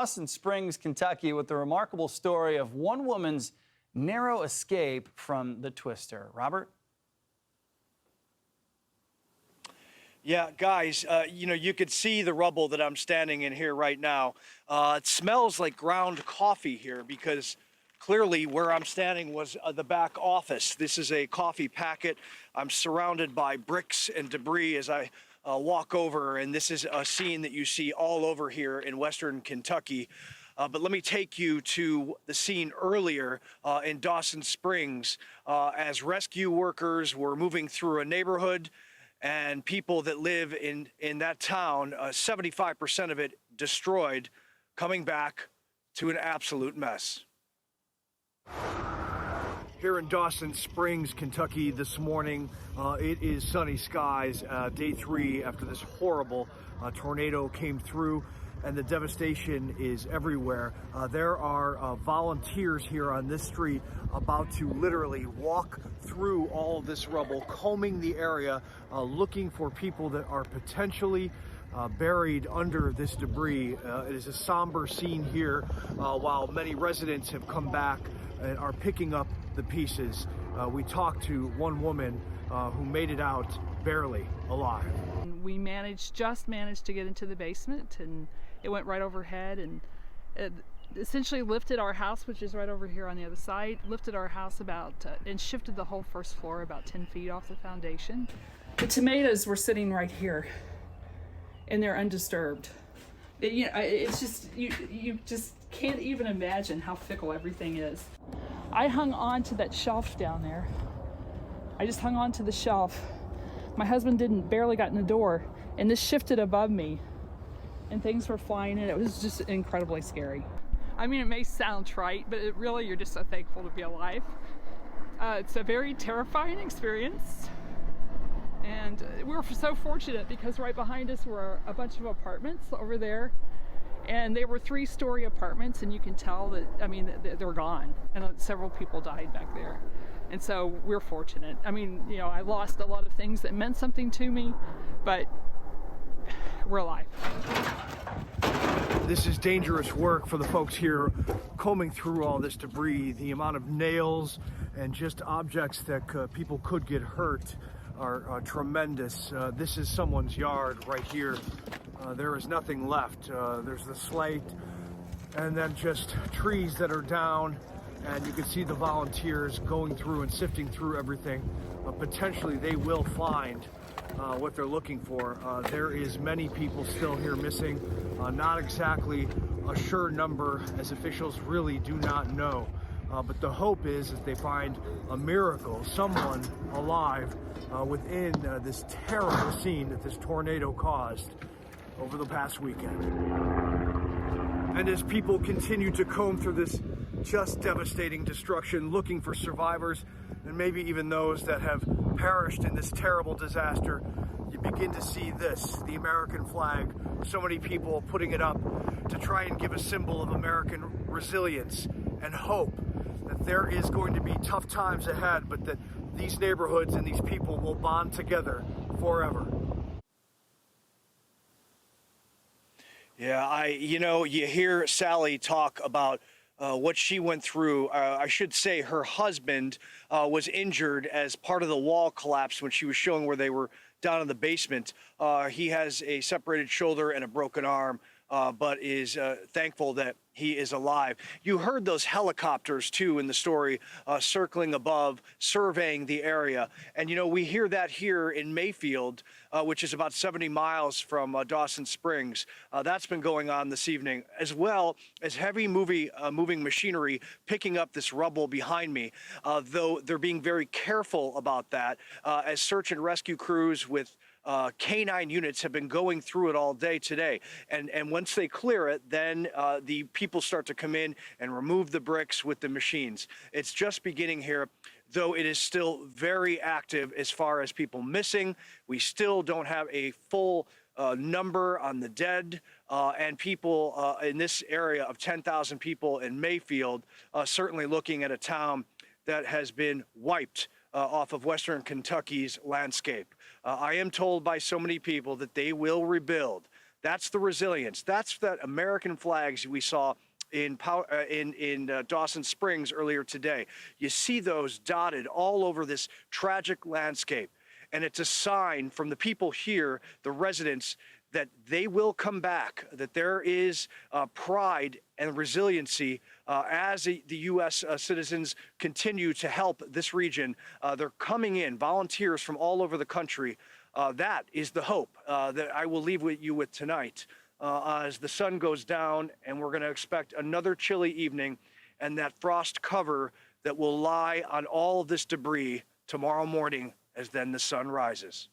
Dawson Springs, Kentucky, with the remarkable story of one woman's narrow escape from the twister. Robert? Yeah, guys, you could see the rubble that I'm standing in here right now. It smells like ground coffee here because clearly where I'm standing was the back office. This is a coffee packet. I'm surrounded by bricks and debris as I walk over, and this is a scene that you see all over here in Western Kentucky. But let me take you to the scene earlier in Dawson Springs as rescue workers were moving through a neighborhood, and people that live in that town, 75% of it destroyed, coming back to an absolute mess. Here in Dawson Springs, Kentucky this morning, it is sunny skies, day 3 after this horrible tornado came through, and the devastation is everywhere. There are volunteers here on this street about to literally walk through all of this rubble, combing the area, looking for people that are potentially buried under this debris. It is a somber scene here while many residents have come back and are picking up the pieces. We talked to one woman who made it out barely alive. We just managed to get into the basement, and it went right overhead, and it essentially lifted our house, which is right over here on the other side, lifted our house about and shifted the whole first floor about 10 feet off the foundation. The tomatoes were sitting right here, and they're undisturbed. It's just, you just can't even imagine how fickle everything is. I hung on to that shelf down there. I just hung on to the shelf. My husband barely got in the door, and this shifted above me, and things were flying, and it was just incredibly scary. I mean, it may sound trite, but really, you're just so thankful to be alive. It's a very terrifying experience, and we're so fortunate because right behind us were a bunch of apartments over there, and they were 3-story apartments, and you can tell that, I mean, they're gone, and several people died back there. And so we're fortunate. I mean, I lost a lot of things that meant something to me, but we're alive. This is dangerous work for the folks here combing through all this debris. The amount of nails and just objects that people could get hurt are tremendous. This is someone's yard right here. There is nothing left. There's the slate and then just trees that are down, and you can see the volunteers going through and sifting through everything. Potentially they will find what they're looking for. There is many people still here missing. Not exactly a sure number, as officials really do not know. But the hope is that they find a miracle, someone alive within this terrible scene that this tornado caused over the past weekend. And as people continue to comb through this just devastating destruction, looking for survivors, and maybe even those that have perished in this terrible disaster, you begin to see this, the American flag. So many people putting it up to try and give a symbol of American resilience and hope that there is going to be tough times ahead, but that these neighborhoods and these people will bond together forever. Yeah, you hear Sally talk about what she went through. I should say her husband was injured as part of the wall collapse when she was showing where they were down in the basement. He has a separated shoulder and a broken arm, but is thankful that he is alive. You heard those helicopters too in the story circling above, surveying the area. And we hear that here in Mayfield, which is about 70 miles from Dawson Springs. That's been going on this evening, as well as heavy moving machinery picking up this rubble behind me, though they're being very careful about that as search and rescue crews with K9 units have been going through it all day today. And once they clear it, then the people start to come in and remove the bricks with the machines. It's just beginning here, though it is still very active as far as people missing. We still don't have a full number on the dead, and people in this area of 10,000 people in Mayfield, certainly looking at a town that has been wiped off of Western Kentucky's landscape. I am told by so many people that they will rebuild. That's the resilience. That's that American flags we saw in Dawson Springs earlier today. You see those dotted all over this tragic landscape. And it's a sign from the people here, the residents, that they will come back, that there is pride and resiliency as the U.S. Citizens continue to help this region. They're coming in, volunteers from all over the country. That is the hope that I will leave with you with tonight as the sun goes down, and we're going to expect another chilly evening and that frost cover that will lie on all of this debris tomorrow morning as then the sun rises.